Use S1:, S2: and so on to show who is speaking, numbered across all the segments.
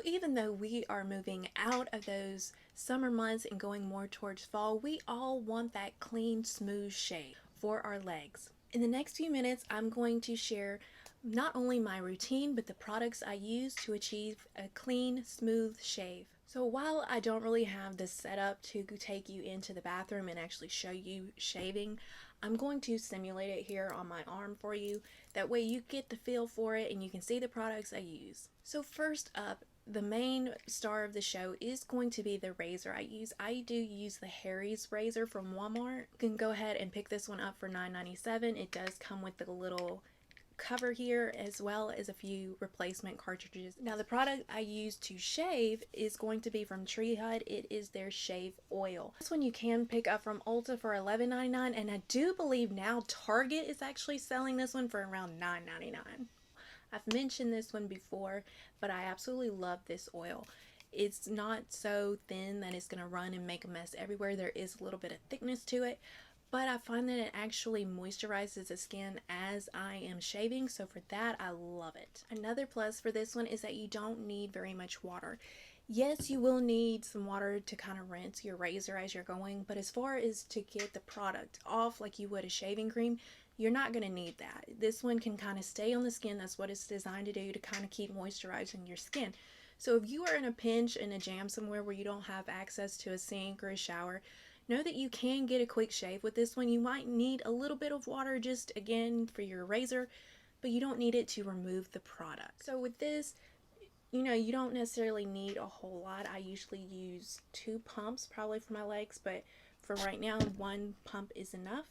S1: even though we are moving out of those summer months and going more towards fall, we all want that clean, smooth shave for our legs. In the next few minutes, I'm going to share not only my routine, but the products I use to achieve a clean, smooth shave. So while I don't really have this set up to take you into the bathroom and actually show you shaving, I'm going to simulate it here on my arm for you. That way you get the feel for it and you can see the products I use. So first up, the main star of the show is going to be the razor I use. I do use the Harry's razor from Walmart. You can go ahead and pick this one up for $9.97. It does come with the little cover here as well as a few replacement cartridges. Now the product I use to shave is going to be from Tree Hut. It is their shave oil. This one you can pick up from Ulta for $11.99, and I do believe now Target is actually selling this one for around $9.99. I've mentioned this one before, but I absolutely love this oil. It's not so thin that it's going to run and make a mess everywhere. There is a little bit of thickness to it, but I find that it actually moisturizes the skin as I am shaving, so for that I love it. Another plus for this one is that you don't need very much water. Yes, you will need some water to kind of rinse your razor as you're going, but as far as to get the product off like you would a shaving cream, you're not going to need that. This one can kind of stay on the skin. That's what it's designed to do, to kind of keep moisturizing your skin. So if you are in a pinch, in a jam somewhere where you don't have access to a sink or a shower, know that you can get a quick shave with this one. You might need a little bit of water just again for your razor, but you don't need it to remove the product. So with this, you don't necessarily need a whole lot. I usually use 2 pumps probably for my legs, but for right now 1 pump is enough.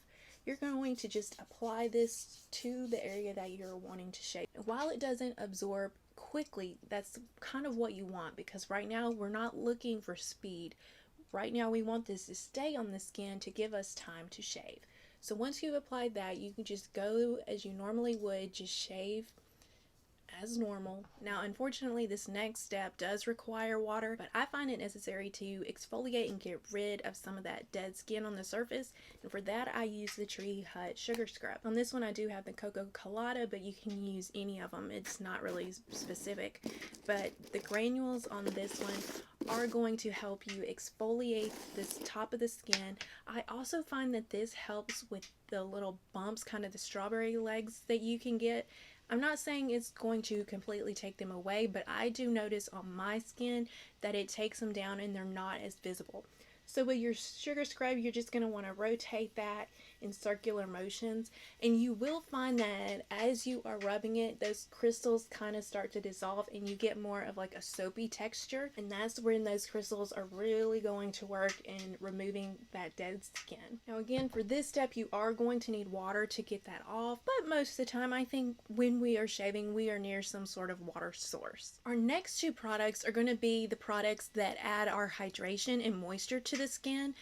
S1: You're going to just apply this to the area that you're wanting to shave. While it doesn't absorb quickly, that's kind of what you want, because right now we're not looking for speed. Right now we want this to stay on the skin to give us time to shave. So once you've applied that, you can just go as you normally would, just shave as normal. Now unfortunately this next step does require water, but I find it necessary to exfoliate and get rid of some of that dead skin on the surface, and for that I use the Tree Hut Sugar Scrub. On this one I do have the Cocoa Colada, but you can use any of them. It's not really specific, but the granules on this one are going to help you exfoliate this top of the skin. I also find that this helps with the little bumps, kind of the strawberry legs that you can get. I'm not saying it's going to completely take them away, but I do notice on my skin that it takes them down and they're not as visible. So with your sugar scrub, you're just going to want to rotate that in circular motions, and you will find that as you are rubbing it, those crystals kind of start to dissolve and you get more of like a soapy texture, and that's when those crystals are really going to work in removing that dead skin. Now again, for this step you are going to need water to get that off, but most of the time I think when we are shaving we are near some sort of water source. Our next 2 products are going to be the products that add our hydration and moisture to the skin.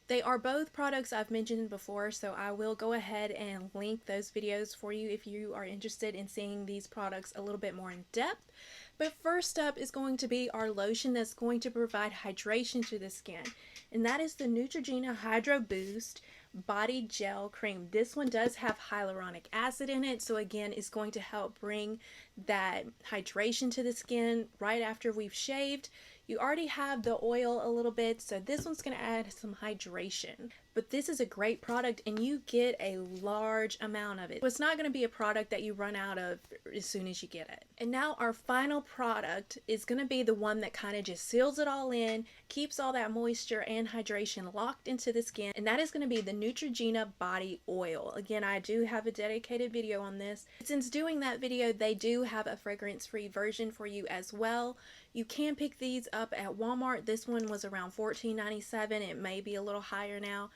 S1: They are both products I've mentioned before, so I will go ahead and link those videos for you if you are interested in seeing these products a little bit more in depth. But first up is going to be our lotion that's going to provide hydration to the skin, and that is the Neutrogena Hydro Boost Body Gel Cream. This one does have hyaluronic acid in it, so again it's going to help bring that hydration to the skin right after we've shaved. You already have the oil a little bit, so this one's going to add some hydration. But this is a great product and you get a large amount of it. So it's not going to be a product that you run out of as soon as you get it. And now our final product is going to be the one that kind of just seals it all in, keeps all that moisture and hydration locked into the skin, and that is going to be the Neutrogena Body Oil. Again, I do have a dedicated video on this. Since doing that video, they do have a fragrance-free version for you as well. You can pick these up at Walmart. This one was around $14.97. It may be a little higher now.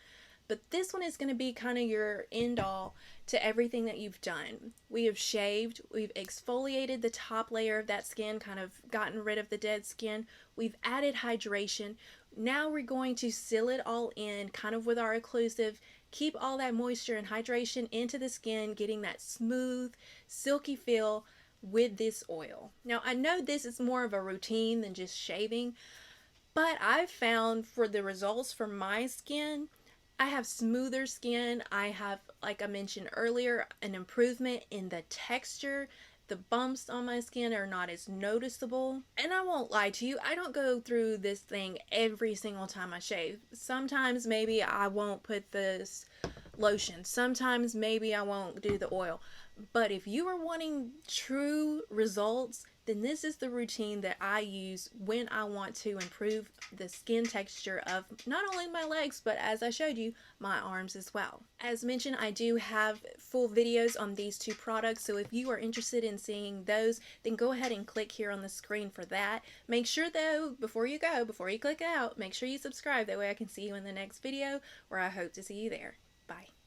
S1: But this one is going to be kind of your end all to everything that you've done. We have shaved, we've exfoliated the top layer of that skin, kind of gotten rid of the dead skin. We've added hydration. Now we're going to seal it all in, kind of with our occlusive, keep all that moisture and hydration into the skin, getting that smooth, silky feel with this oil. Now I know this is more of a routine than just shaving, but I've found for the results for my skin, I have smoother skin. I have, like I mentioned earlier, an improvement in the texture The bumps on my skin are not as noticeable. And I won't lie to you, I don't go through this thing every single time I shave. Sometimes maybe I won't put this lotion. Sometimes maybe I won't do the oil. But if you are wanting true results, then this is the routine that I use when I want to improve the skin texture of not only my legs, but as I showed you, my arms as well. As mentioned, I do have full videos on these two products, so if you are interested in seeing those, then go ahead and click here on the screen for that. Make sure though, before you click out, make sure you subscribe, that way I can see you in the next video, where I hope to see you there. Bye.